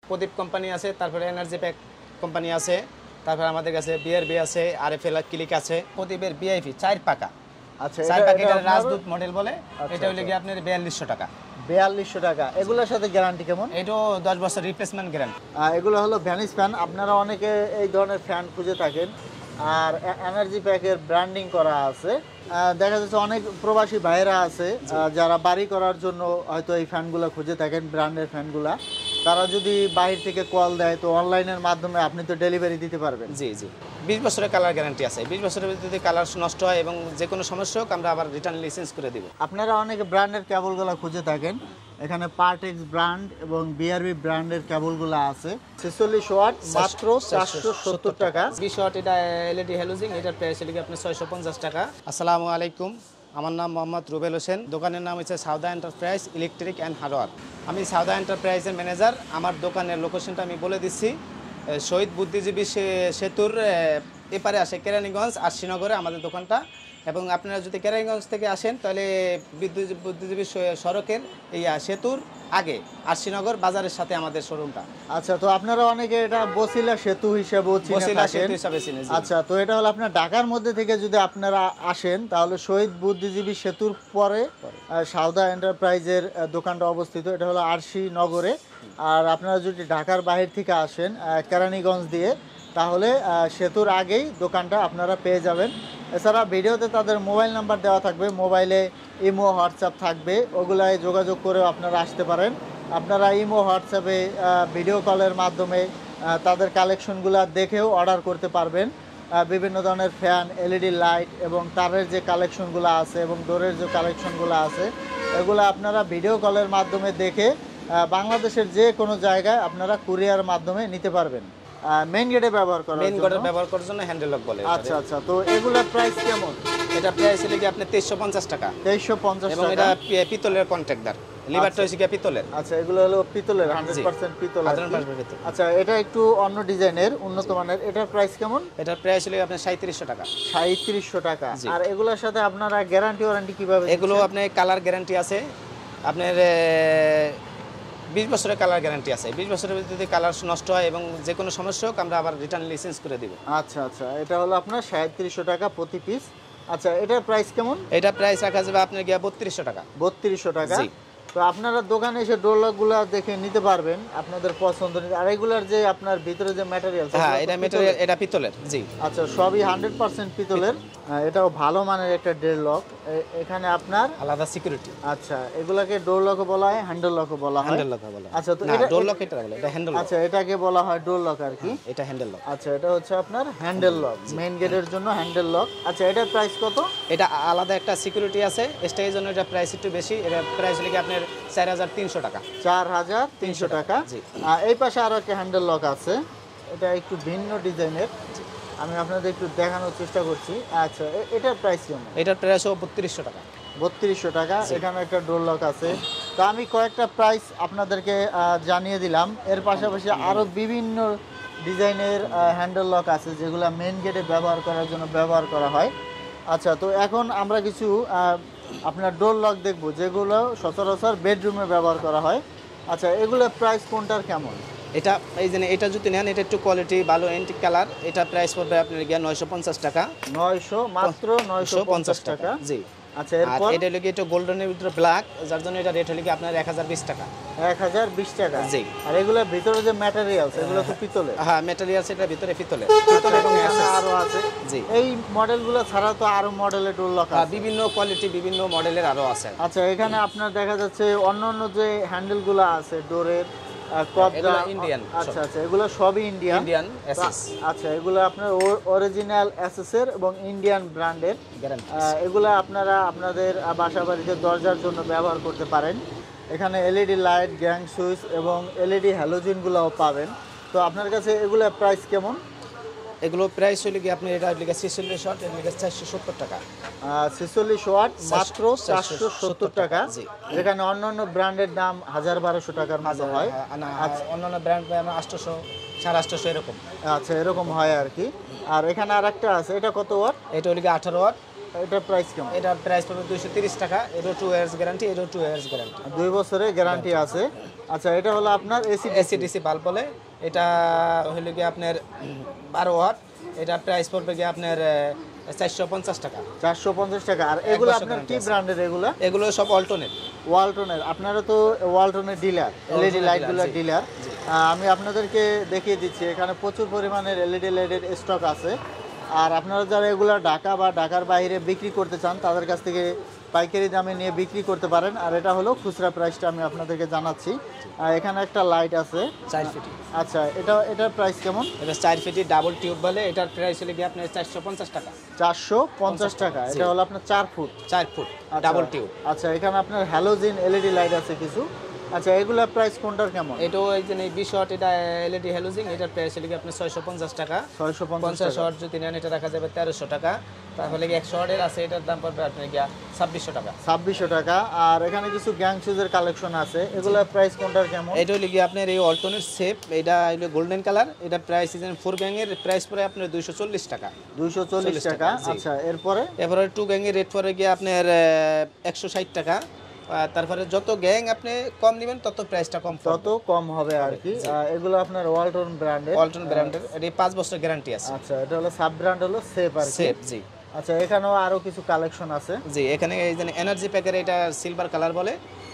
প্রদীপ company আছে, তারপরে energy pack company আছে, তারপরে আমাদের কাছে বিআরবি আছে, আরএফএল ক্লিক আছে। প্রদীপের ভিআইপি 4 পাকা। আচ্ছা, 4 পাকা এটা আপনার রাজদূত মডেল বলে। আচ্ছা, এটা হলো কি আপনার 4200 টাকা। 4200 টাকা। এগুলোর সাথে গ্যারান্টি কেমন? এটাও 10 বছর রিপ্লেসমেন্ট গ্যারান্টি। এগুলো হলো ভ্যানিস ফ্যান। আপনারা অনেকে এই ধরনের ফ্যান খুঁজে থাকেন, আর এনার্জি প্যাকের ব্র্যান্ডিং করা আছে। দেখা যাচ্ছে অনেক প্রবাসী ভাইয়েরা আছে যারা বাড়ি করার জন্য হয়তো এই ফ্যানগুলো খুঁজে থাকেন, ব্র্যান্ডের ফ্যানগুলা। তারা যদি বাইরে থেকে কল দেয় তো অনলাইনের মাধ্যমে আপনি তো ডেলিভারি দিতে পারবেন। জি জি, 20 বছরের কালার গ্যারান্টি আছে। 20 বছরের ভিতরে যদি কালার নষ্ট হয় এবং যে কোনো সমস্যা হোক আমরা আবার রিটার্ন লাইসেন্স করে দিব। আপনারা অনেক ব্র্যান্ডের কেবলগুলো খুঁজে থাকেন। এখানে পার্টেক্স ব্র্যান্ড এবং বিআরবি ব্র্যান্ডের কেবলগুলো আছে। 46 ওয়াট মাত্র 470 টাকা। 20 ওয়াট এটা এলইডি হ্যালোজিং, এটার প্রাইস হলো কি আপনার 650 টাকা। আসসালামু আলাইকুম, আমার নাম মোহাম্মদ রুবেল হোসেন। দোকানের নাম হচ্ছে Sawda enterprise electric and hardware. আমি সাউদা এন্টারপ্রাইজের ম্যানেজার। আমার দোকানের লোকেশনটা আমি বলে দিচ্ছি। শহীদ বুদ্ধিজীবী সেতুর এপারে আসে কেরানীগঞ্জ আর শ্রীনগরে আমাদের দোকানটা। এবং আপনারা যদি কেরানীগঞ্জ থেকে আসেন তাহলে বুদ্ধিজীবী সড়কের এই সেতুর আগে আর শ্রীনগর বাজারের সাথে আমাদের শোরুমটা। আচ্ছা, তো আপনারা অনেকে এটা বসিলা সেতু হিসেবে চিনেন। আচ্ছা, তো এটা হলো আপনার ঢাকার মধ্যে থেকে যদি আপনারা আসেন তাহলে শহীদ বুদ্ধিজীবী সেতুর পরে সাউদা এন্টারপ্রাইজের দোকানটা অবস্থিত। এটা হলো আরশি নগরে। আর আপনারা যদি ঢাকার বাইরে থেকে আসেন কেরানীগঞ্জ দিয়ে তাহলে সেতুর আগেই দোকানটা আপনারা পেয়ে যাবেন। এছাড়া ভিডিওতে তাদের মোবাইল নাম্বার দেওয়া থাকবে, মোবাইলে ইমো হোয়াটসঅ্যাপ থাকবে, ওগুলায় যোগাযোগ করে আপনারা আসতে পারেন। আপনারা ইমো হোয়াটসঅ্যাপে ভিডিও কলের মাধ্যমে তাদের কালেকশনগুলো দেখেও অর্ডার করতে পারবেন। বিভিন্ন ধরনের ফ্যান, এলইডি লাইট এবং তারের যে কালেকশনগুলো আছে এবং ডোরের যে কালেকশনগুলো আছে এগুলো আপনারা ভিডিও কলের মাধ্যমে দেখে বাংলাদেশের যে কোনো জায়গায় আপনারা কুরিয়ার মাধ্যমে নিতে পারবেন। মেইন গেটে ব্যবহার করার জন্য হ্যান্ডেল লক বলে। আচ্ছা আচ্ছা, তো এগুলোর প্রাইস কেমন? এটা প্রাইস হলো কি আপনি 2350 টাকা। 2350 এবং এটা পিতলের কন্ট্রাক্টর, লিভারটা হচ্ছে কি পিতলের। আচ্ছা, এগুলো হলো পিতলের 100% পিতল। আচ্ছা, এটা একটু অন্য ডিজাইনের, উন্নত মানের। এটার প্রাইস কেমন? এটার প্রাইস হলো আপনার 3700 টাকা। 3700 টাকা। আর এগুলোর সাথে আপনারা গ্যারান্টি ওয়ারেন্টি কিভাবে? এগুলো আপনার কালার গ্যারান্টি আছে, আপনার 20 বছরের কালার গ্যারান্টি আছে। 20 বছরের ভিতরে যদি কালার নষ্ট হয় এবং যে কোনো সমস্যা হোক আমরা আবার রিটার্ন লাইসেন্স করে দিব। আচ্ছা আচ্ছা, এটা হলো আপনার 3700 টাকা প্রতি পিস। আচ্ছা, এটার প্রাইস কেমন? এটা প্রাইস রাখা যাবে আপনার গিয়া 3200 টাকা। 3200 টাকা। তো আপনারা দোকানে এসে ডোর লকগুলো দেখে নিতে পারবেন আপনাদের পছন্দ। আর এগুলার যে আপনার ভিতরে যে ম্যাটেরিয়াল, হ্যাঁ এটা ম্যাটেরিয়াল, এটা পিতলের। জি আচ্ছা, সবই 100% পিতলের। এটাও ভালো মানের একটা ডোর লক। এখানে আপনার আলাদা সিকিউরিটি। আচ্ছা, এগুলাকে ডোর লকও বলা হয়, হ্যান্ডেল লকও বলা হয়। হ্যান্ডেল লক বলা। আচ্ছা, তো এটা ডোর লক, এটা বলে এটা হ্যান্ডেল লক। আচ্ছা, এটাকে বলা হয় ডোর লক আর কি। এটা হ্যান্ডেল লক। আচ্ছা, এটা হচ্ছে আপনার হ্যান্ডেল লক, মেইন গেটের জন্য হ্যান্ডেল লক। আচ্ছা, এটার প্রাইস কত? এটা আলাদা একটা সিকিউরিটি আছে, স্টেজের জন্য এটা প্রাইস একটু বেশি। এটা প্রাইস হলো কি আপনার 4300 টাকা। 4300 টাকা। জি। এই পাশে আরো একটা হ্যান্ডেল লক আছে, এটা একটু ভিন্ন ডিজাইনের। আমি আপনাদের একটু দেখানোর চেষ্টা করছি। আচ্ছা, এটার প্রাইস কেমন? এটার প্রাইস 3200 টাকা। 3200 টাকা। এখানে একটা ডোর লক আছে। তো আমি কয়েকটা প্রাইস আপনাদেরকে জানিয়ে দিলাম। এর পাশাপাশি আরো বিভিন্ন ডিজাইনের হ্যান্ডেল লক আছে যেগুলো মেইন গেটে ব্যবহার করার জন্য ব্যবহার করা হয়। আচ্ছা, তো এখন আমরা কিছু আপনার ডোর লক দেখব যেগুলো সচরাচর বেডরুমে ব্যবহার করা হয়। আচ্ছা, এগুলোর প্রাইস কোনটার কেমন? এটা এই যে এটা যদি নেন, এটা একটু কোয়ালিটি ভালো, এন্টিক কালার। এটা প্রাইস পড়বে আপনার গিয়া 950 টাকা। 900, মাত্র 950 টাকা। জি। আচ্ছা, এরপর এটা হলো কি একটু গোল্ডেনের ভিতরে ব্ল্যাক, যার জন্য এটা রেট হলো কি আপনার 1020 টাকা। 1020 টাকা। জি। আর এগুলোর ভিতরে যে ম্যাটেরিয়ালস এগুলো তো পিতলের। হ্যাঁ, ম্যাটেরিয়ালস এটা ভিতরে পিতলের। পিতল এবং আরো আছে। জি। এই মডেলগুলো ছাড়া তো আরো মডেলের ডোর লক আছে, বিভিন্ন কোয়ালিটি, বিভিন্ন মডেলের আরো আছে। আচ্ছা, এখানে আপনার দেখা যাচ্ছে অন্যান্য যে হ্যান্ডেলগুলো আছে ডোরের কবজা ইন্ডিয়ান। আচ্ছা আচ্ছা, এগুলো সবই ইন্ডিয়ান এসএস। আচ্ছা, এগুলো আপনার অরিজিনাল এসএস এর এবং ইন্ডিয়ান ব্র্যান্ডের। এগুলো আপনারা আপনাদের বাসা বাড়িতে দরজার জন্য ব্যবহার করতে পারেন। এখানে এলইডি লাইট, গ্যাং সুইচ এবং এলইডি হ্যালোজেনগুলোও পাবেন। তো আপনার কাছে এগুলোর প্রাইস কেমন? এগুলো প্রাইস হলো কি আপনি এটা লিখে 46 ওয়াট, এটা লিখে 470 টাকা। 46 ওয়াট মাত্র 470 টাকা। যেখানে অন্যান্য ব্র্যান্ডের দাম 1000-1200 টাকার মতো হয়। অন্যান্য ব্র্যান্ড 800, 850 এরকম। আচ্ছা, এরকম হয় আর কি। আর এখানে আরেকটা আছে, এটা কত ওয়াট? এটা হলো কি 18 ওয়াট। এটার প্রাইস কেমন? এটার প্রাইস পড়বে 230 টাকা। এরও 2 ইয়ার্স গ্যারান্টি, এরও 2 ইয়ার্স গ্যারান্টি, 2 বছরের গ্যারান্টি আছে। আচ্ছা, এটা হলো আপনার এসিডিসি বাল্ব বলে। এটা হলো কি আপনার 12 ওয়াট। এটা প্রাইস পড়বে কি আপনার 450 টাকা। 450 টাকা। আর এগুলো আপনার কি ব্র্যান্ডের? এগুলো সব অল্টনের। ওয়ালটনের। আপনারা তো ওয়ালটনের ডিলার, এলইডি লাইটগুলোর ডিলার। আমি আপনাদেরকে দেখিয়ে দিচ্ছি, এখানে প্রচুর পরিমাণের এলইডি লাইটের স্টক আছে। আর আপনারা যারা এগুলো ঢাকা বা ঢাকার বাইরে বিক্রি করতে চান, তাদের কাছ থেকে পাইকারি দামে নিয়ে বিক্রি করতে পারেন। আর এটা হলো খুচরা প্রাইসটা আমি আপনাদেরকে জানাচ্ছি। এখানে একটা লাইট আছে 4 ফিটি। আচ্ছা, এটার প্রাইস কেমন? এটা 4 ফিটি ডাবল টিউব বলে। এটার প্রাইস হলো কি আপনার 450 টাকা। 450 টাকা। এটা হলো আপনার 4 ফুট 4 ফুট ডাবল টিউব। আচ্ছা, এখানে আপনার হ্যালোজিন এলইডি লাইট আছে কিছু। আচ্ছা, এগুলোর প্রাইস কোনটার কেমন? এটাও এই যে 20 ওয়াট, এটা এলইডি হ্যালোজিন। এটার প্রাইস হলো কি আপনার 650 টাকা। 650 ওয়াট যদি নেন এটা রাখা যাবে 1300 টাকা। তাহলে কি 100 ওয়াটের আছে, এটার দাম পড়বে আপনার কি 2600 টাকা। 2600 টাকা। আর এখানে কিছু গ্যাং সুজের কালেকশন আছে, এগুলোর প্রাইস কোনটার কেমন? এটা হলো কি আপনার এই অল্টনের শেপ, এটা হলো গোল্ডেন কালার। এটা প্রাইস ইজেন 4 গ্যাং এর প্রাইস পড়ে আপনার 240 টাকা। 240 টাকা। আচ্ছা, এরপরে 2 গ্যাং এর রেট পড়ে গিয়ে আপনার 160 টাকা। তারপরে যত গ্যাং আপনি কম নেবেন তত প্রাইসটা তত কম হবে আর কি। এগুলো আপনার ওয়ালটন ব্র্যান্ডের। এর 5 বছর গ্যারান্টি আছে। আচ্ছা, এটা হলো সাব ব্র্যান্ড, হলো সেফ আর কি। সেফ, জি। আচ্ছা, এখানেও আরো কিছু কালেকশন আছে। জি, এখানে এই যে এনার্জি প্যাকের, এটা সিলভার কালার বলে।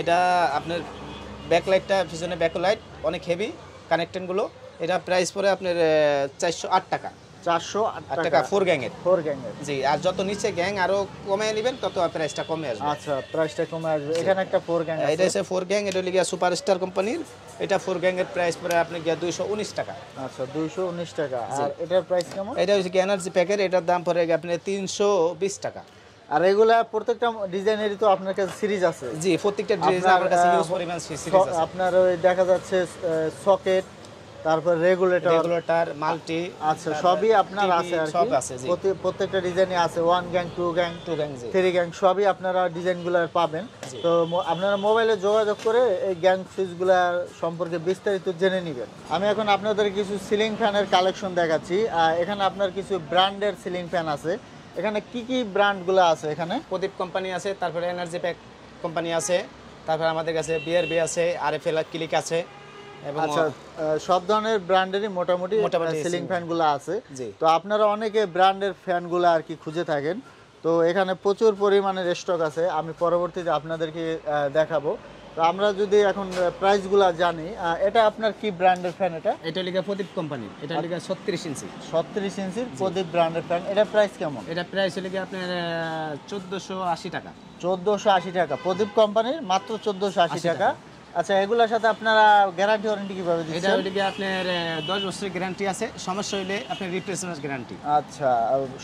এটা আপনার ব্যাকলাইটটা, পিছনে ব্যাকলাইট অনেক হেভি কানেকশনগুলো। এটা প্রাইস পড়ে আপনার 408 টাকা। 408 টাকা 4 গ্যাং এর। জি, আর যত নিচে গ্যাং আরো কমে নেবেন তত প্রাইসটা কমে আসবে। আচ্ছা, প্রাইসটা কমে আসবে। এখানে একটা 4 গ্যাং আছে। এটা হচ্ছে 4 গ্যাং। এটা লিগা সুপারস্টার কোম্পানির। এটা 4 গ্যাং এর প্রাইস পড়ে আপনি গিয়া 219 টাকা। আচ্ছা, 219 টাকা। আর এটার প্রাইস কেমন? এটা হচ্ছে কি এনার্জি প্যাকের। এটার দাম পড়ে আপনি 320 টাকা। আর এগুলা প্রত্যেকটা ডিজাইনেরই তো আপনার কাছে সিরিজ আছে? জি, প্রত্যেকটা ডিজাইন আমার কাছে ইউজ পরিমাণ সিরিজ আছে। আপনার ওই দেখা যাচ্ছে সকেট, তারপর রেগুলেটর, মাল্টি, আচ্ছা, সবই আপনার আছে আর সব কি। আছে, জি। প্রত্যেকটা ডিজাইনই আছে, 1 গ্যাং 2 গ্যাং 3 গ্যাং, সবই আপনারা ডিজাইনগুলো পাবেন। তো আপনারা মোবাইলে যোগাযোগ করে এই গ্যাং সুইচগুলো সম্পর্কে বিস্তারিত জেনে নেবেন। আমি এখন আপনাদের কিছু সিলিং ফ্যানের কালেকশন দেখাচ্ছি। এখানে আপনার কিছু ব্র্যান্ডের সিলিং ফ্যান আছে। এখানে কি কি ব্র্যান্ডগুলো আছে? এখানে প্রদীপ কোম্পানি আছে, তারপরে এনার্জি প্যাক কোম্পানি আছে, তারপরে আমাদের কাছে বিআরবি আছে, আরএফএল ক্লিক আছে। আচ্ছা, সব ধরনের ব্র্যান্ডেরই মোটামুটি সিলিং ফ্যানগুলো আছে। তো আপনারা অনেকে ব্র্যান্ডের ফ্যানগুলো আর কি খুঁজে থাকেন। তো এখানে প্রচুর পরিমাণের স্টক আছে, আমি পরবর্তীতে আপনাদেরকে দেখাবো। তো আমরা যদি এখন প্রাইসগুলো জানি, এটা আপনার কি ব্র্যান্ডের ফ্যান? এটা লিগা প্রদীপ কোম্পানি। এটা লিগা 36 ইঞ্চি। 36 ইঞ্চির প্রদীপ ব্র্যান্ডের ফ্যান। এটা প্রাইস কেমন? এটা প্রাইস হলো কি আপনার 1480 টাকা। 1480 টাকা প্রদীপ কোম্পানির, মাত্র 1480 টাকা। আচ্ছা, এগুলোর সাথে আপনারা গ্যারান্টি ওয়ারেন্টি কিভাবে দিচ্ছেন? এটা হলো কি আপনার 10 বছরের গ্যারান্টি আছে। সমস্যা হলে আপনি রিপ্লেসমেন্ট গ্যারান্টি। আচ্ছা,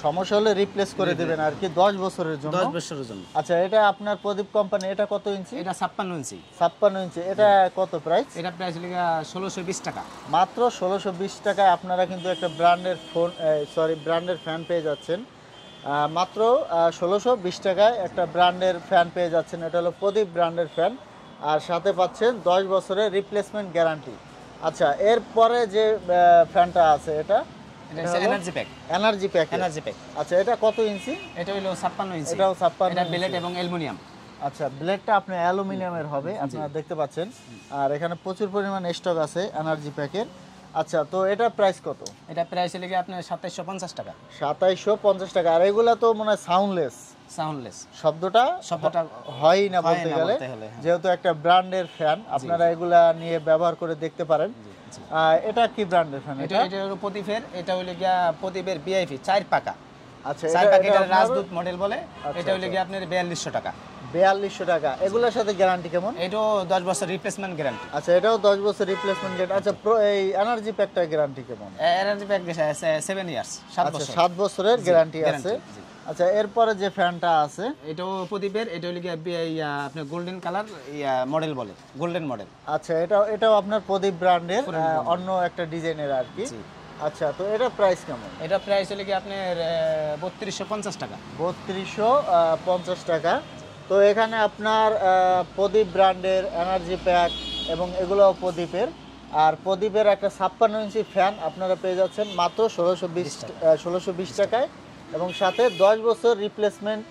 সমস্যা হলে রিপ্লেস করে দিবেন আর কি 10 বছরের জন্য। 10 বছরের জন্য। আচ্ছা, এটা আপনার প্রদীপ কোম্পানি। এটা কত ইঞ্চি? এটা 56 ইঞ্চি। 56 ইঞ্চি। এটা কত প্রাইস? এটা প্রাইস হলো 1620 টাকা। মাত্র 1620 টাকায় আপনারা কিন্তু একটা ব্র্যান্ডের ফ্যান পেয়ে যাচ্ছেন। মাত্র 1620 টাকায় একটা ব্র্যান্ডের ফ্যান পেয়ে যাচ্ছেন। এটা হলো প্রদীপ ব্র্যান্ডের ফ্যান, আর সাথে পাচ্ছেন 10 বছরের রিপ্লেসমেন্ট গ্যারান্টি। আচ্ছা, এরপরে যে ফ্যানটা আছে এটা এনার্জি প্যাক। আচ্ছা, এটা কত ইঞ্চি? এটা হলো 56 ইঞ্চি। এটাও 56। এটা ব্লেড এবং অ্যালুমিনিয়াম। আচ্ছা, ব্লেডটা আপনি অ্যালুমিনিয়ামের হবে, আপনারা দেখতে পাচ্ছেন। আর এখানে প্রচুর পরিমাণ স্টক আছে এনার্জি প্যাকের। আচ্ছা, তো এটার প্রাইস কত? এটা প্রাইস হলো কি আপনার 2750 টাকা। 2750 টাকা। আর এগুলা তো মনে হয় সাউন্ডলেস শব্দটা হয় না বলতে গেলে, যেহেতু একটা ব্র্যান্ডের ফ্যান। আপনারা এগুলা নিয়ে ব্যবহার করে দেখতে পারেন। এটা কি ব্র্যান্ডের ফ্যান? এটা হলো প্রদীপের। এটা হলো গিয়া প্রদীপের ভিআইপি 4 পাকা। আচ্ছা, 4 পাকা, এটা রাজদূত মডেল বলে। এটা হলো গিয়া আপনার 4200 টাকা। 4200 টাকা। এগুলোর সাথে গ্যারান্টি কেমন? এটাও 10 বছর রিপ্লেসমেন্ট গ্যারান্টি। আচ্ছা, এটাও 10 বছর রিপ্লেসমেন্ট গ্যারান্টি। আচ্ছা, এই এনার্জি প্যাকটার গ্যারান্টি কেমন? এনার্জি প্যাক 7 ইয়ার্স, 7 বছর। 7 বছরের গ্যারান্টি আছে। আচ্ছা, এরপরে যে ফ্যানটা আছে এটাও প্রদীপের। এটা হলো গিয়া আপনার গোল্ডেন কালার মডেল বলে, গোল্ডেন মডেল। আচ্ছা, এটাও আপনার প্রদীপ ব্র্যান্ডের, অন্য একটা ডিজাইনের আর কি। আচ্ছা, তো এটা প্রাইস কেমন? এটা প্রাইস হলো কি আপনার 3250 টাকা। 3250 টাকা। তো এখানে আপনার প্রদীপ ব্র্যান্ডের এনার্জি প্যাক এবং এগুলোও প্রদীপের। আর প্রদীপের একটা 56 ইঞ্চি ফ্যান আপনারা পেয়ে যাচ্ছেন মাত্র 1620 টাকায়। এবং সাথে 10 বছর রিপ্লেসমেন্ট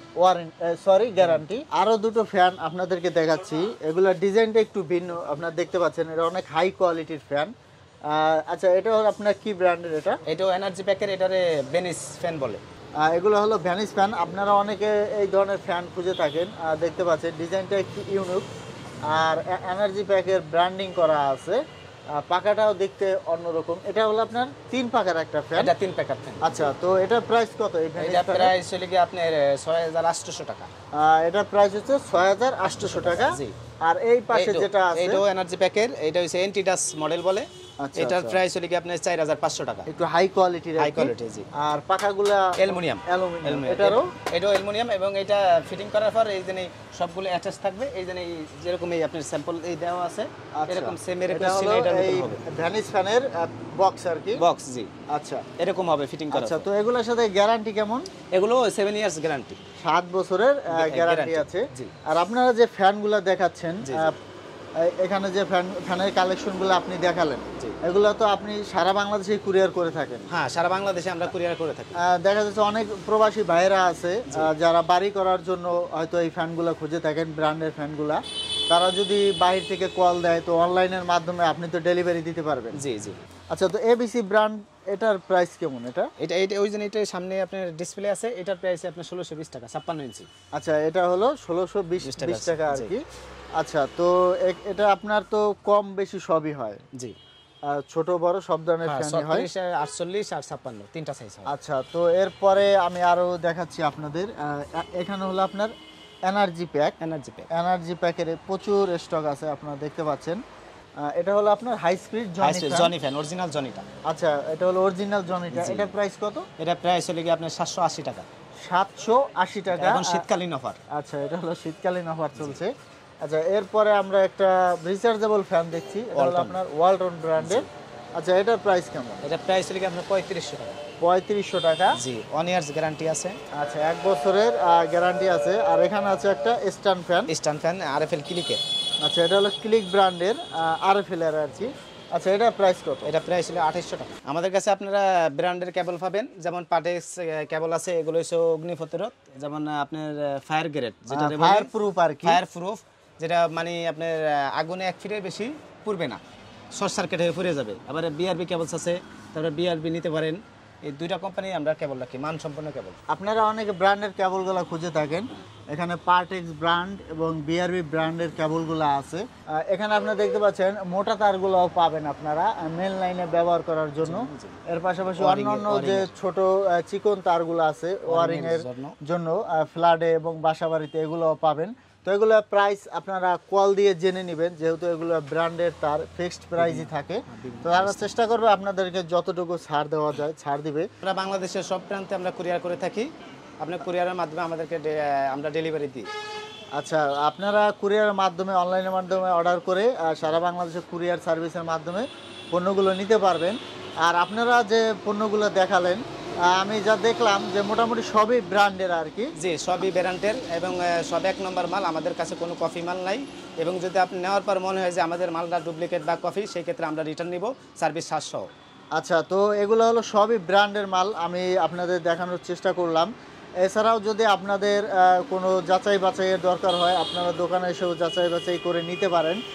গ্যারান্টি। আরো দুটো ফ্যান আপনাদেরকে দেখাচ্ছি, এগুলোর ডিজাইনটা একটু ভিন্ন, আপনারা দেখতে পাচ্ছেন এটা অনেক হাই কোয়ালিটির ফ্যান। আচ্ছা, এটা হলো আপনার কি ব্র্যান্ডের? এটাও এনার্জি প্যাকের, এটারে ভেনিস ফ্যান বলে। এগুলো হলো ভ্যানিস ফ্যান। আপনারা অনেকে এই ধরনের ফ্যান খুঁজে থাকেন, দেখতে পাচ্ছেন ডিজাইনটা একটু ইউনিক, আর এনার্জি প্যাকের ব্র্যান্ডিং করা আছে। পাখাটাও দেখতে অন্যরকম। এটা হলো আপনার 3 পাখার একটা ফ্যান। এটা 3 পাখার ফ্যান। আচ্ছা, তো এটার প্রাইস কত? এই ফ্যানের এটা প্রাইস হলো কি আপনার 6800 টাকা। এটার প্রাইস হচ্ছে 6800 টাকা। জি। আর এই পাশে যেটা আছে এটাও এনার্জি প্যাকের, এটা হচ্ছে এন্টিডাস মডেল বলে। আচ্ছা, এটার প্রাইস হলো কি আপনার 4500 টাকা। একটু হাই কোয়ালিটির। হাই কোয়ালিটি, জি। আর পাখাগুলো অ্যালুমিনিয়াম। এটারও অ্যালুমিনিয়াম, এবং এটা ফিটিং করার পর এই যে সবগুলো অ্যাটাচ থাকবে, এই যে যেরকম এই আপনার স্যাম্পল এই দেওয়া আছে, এরকম সেম এরকম সিল এটার মতো হবে। ভ্যানিস ফ্যানের বক্স আর কি, বক্স, জি। আচ্ছা, এরকম হবে ফিটিং করা। আচ্ছা, তো এগুলোর সাথে গ্যারান্টি কেমন? এগুলো 7 ইয়ার্স গ্যারান্টি, 7 বছরের গ্যারান্টি আছে। আর আপনারা যে ফ্যানগুলো দেখাচ্ছেন, এখানে যে ফ্যানের কালেকশনগুলো আপনি দেখালেন, এগুলো তো আপনি সারা বাংলাদেশে কুরিয়ার করে থাকেন? হ্যাঁ, সারা বাংলাদেশে আমরা কুরিয়ার করে থাকি। দেখা যাচ্ছে অনেক প্রবাসী ভাইরা আছে যারা বাড়ি করার জন্য হয়তো এই ফ্যানগুলো খুঁজে থাকেন, ব্র্যান্ডের ফ্যানগুলা। তারা যদি বাইরে থেকে কল দেয়, তো অনলাইনের মাধ্যমে আপনি তো ডেলিভারি দিতে পারবেন? জি, জি। আচ্ছা, তো এবিসি ব্র্যান্ড, এটার প্রাইস কেমন? এটা ওই জন্য এটা সামনে আপনার ডিসপ্লে আছে, এটার প্রাইস আপনার 1620 টাকা, 56 ইঞ্চি। আচ্ছা, এটা হলো 1620 টাকা আর কি। আচ্ছা, তো এটা আপনার তো কম বেশি সবই হয়? জি। ছোট বড় সব ধরনের ফ্যানই হয়? 48 আর 56 তিনটা সাইজ হয়। আচ্ছা, তো এরপরে আমি আরো দেখাচ্ছি আপনাদের। এখানে হলো আপনার এনার্জি প্যাকের প্রচুর স্টক আছে, আপনারা দেখতে পাচ্ছেন। এটা হলো আপনার high speed Johnny fan, original জনিটা। আচ্ছা, এটা হলো অরিজিনাল জনিটা। এটা প্রাইস কত? এটা প্রাইস হলো কি আপনার 780 টাকা। 780 টাকা, এখন শীতকালীন অফার। আচ্ছা, এটা হলো শীতকালীন অফার চলছে। আচ্ছা, এরপরে আমরা একটা রিচার্জেবল ফ্যান দেখছি, এটা হলো আপনার ওয়ালটন ব্র্যান্ডের। আচ্ছা, এটার প্রাইস কেমন? এটা প্রাইস হলো কি আপনার 3500 টাকা। 3500 টাকা, জি। 1 ইয়ার্স গ্যারান্টি আছে। আচ্ছা, 1 বছরের গ্যারান্টি আছে। আর এখানে আছে একটা স্ট্যান্ড ফ্যান আরএফএল ক্লিকের। আচ্ছা, এটা হলো ক্লিক ব্র্যান্ডের আরএফএল এর আর কি। আচ্ছা, এটা প্রাইস কত? এটা প্রাইস হলো 2800 টাকা। আমাদের কাছে আপনারা ব্র্যান্ডের কেবল পাবেন, যেমন পাটেক্স কেবল আছে, এগুলো হচ্ছে অগ্নি প্রতিরোধ, যেমন আপনার ফায়ার গ্রেড, যেটা ফায়ার প্রুফ আর কি। ফায়ার প্রুফ, যেটা মানে আপনার আগুনে 1 ফিটের বেশি পুড়বে না, শর্ট সার্কিট হয়ে পুড়ে যাবে। আবার বিআরবি কেবলস আছে, তারপরে বিআরবি নিতে পারেন। এই দুইটা কোম্পানি আমরা কেবল রাখি, মানসম্পন্ন কেবল। আপনারা অনেকে ব্র্যান্ডের কেবলগুলো খুঁজে থাকেন, এখানে পার্টেক্স ব্র্যান্ড এবং বিআরবি ব্র্যান্ডের কেবলগুলো আছে। এখানে আপনারা দেখতে পাচ্ছেন মোটা তারগুলোও পাবেন আপনারা মেন লাইনে ব্যবহার করার জন্য। এর পাশাপাশি অন্যান্য যে ছোট চিকন তারগুলো আছে ওয়ারিং এর জন্য, ফ্ল্যাটে এবং বাসাবাড়িতে এগুলোও পাবেন। তো এগুলো প্রাইস আপনারা কল দিয়ে জেনে নেবেন, যেহেতু এগুলো ব্র্যান্ডের তার ফিক্সড প্রাইসই থাকে। তো তারা চেষ্টা করবে আপনাদেরকে যতটুকু ছাড় দেওয়া যায় ছাড় দিবে। আমরা বাংলাদেশের সব প্রান্তে আমরা কুরিয়ার করে থাকি, আপনার কুরিয়ারের মাধ্যমে আমাদেরকে আমরা ডেলিভারি দিই। আচ্ছা, আপনারা কুরিয়ারের মাধ্যমে, অনলাইনের মাধ্যমে অর্ডার করে সারা বাংলাদেশে কুরিয়ার সার্ভিসের মাধ্যমে পণ্যগুলো নিতে পারবেন। আর আপনারা যে পণ্যগুলো দেখালেন, আমি যা দেখলাম যে মোটামুটি সবই ব্র্যান্ডের আর কি। জি, সবই ব্র্যান্ডের এবং সব 1 নম্বর মাল। আমাদের কাছে কোনো কপি মাল নাই, এবং যদি আপনি নেওয়ার পর মনে হয় যে আমাদের মালটা ডুপ্লিকেট বা কপি, সেই ক্ষেত্রে আমরা রিটার্ন নিব, সার্ভিস 700। আচ্ছা, তো এগুলো হলো সবই ব্র্যান্ডের মাল, আমি আপনাদের দেখানোর চেষ্টা করলাম। এছাড়াও যদি আপনাদের কোনো যাচাই বাছাইয়ের দরকার হয়, আপনারা দোকানে এসেও যাচাই বাছাই করে নিতে পারেন।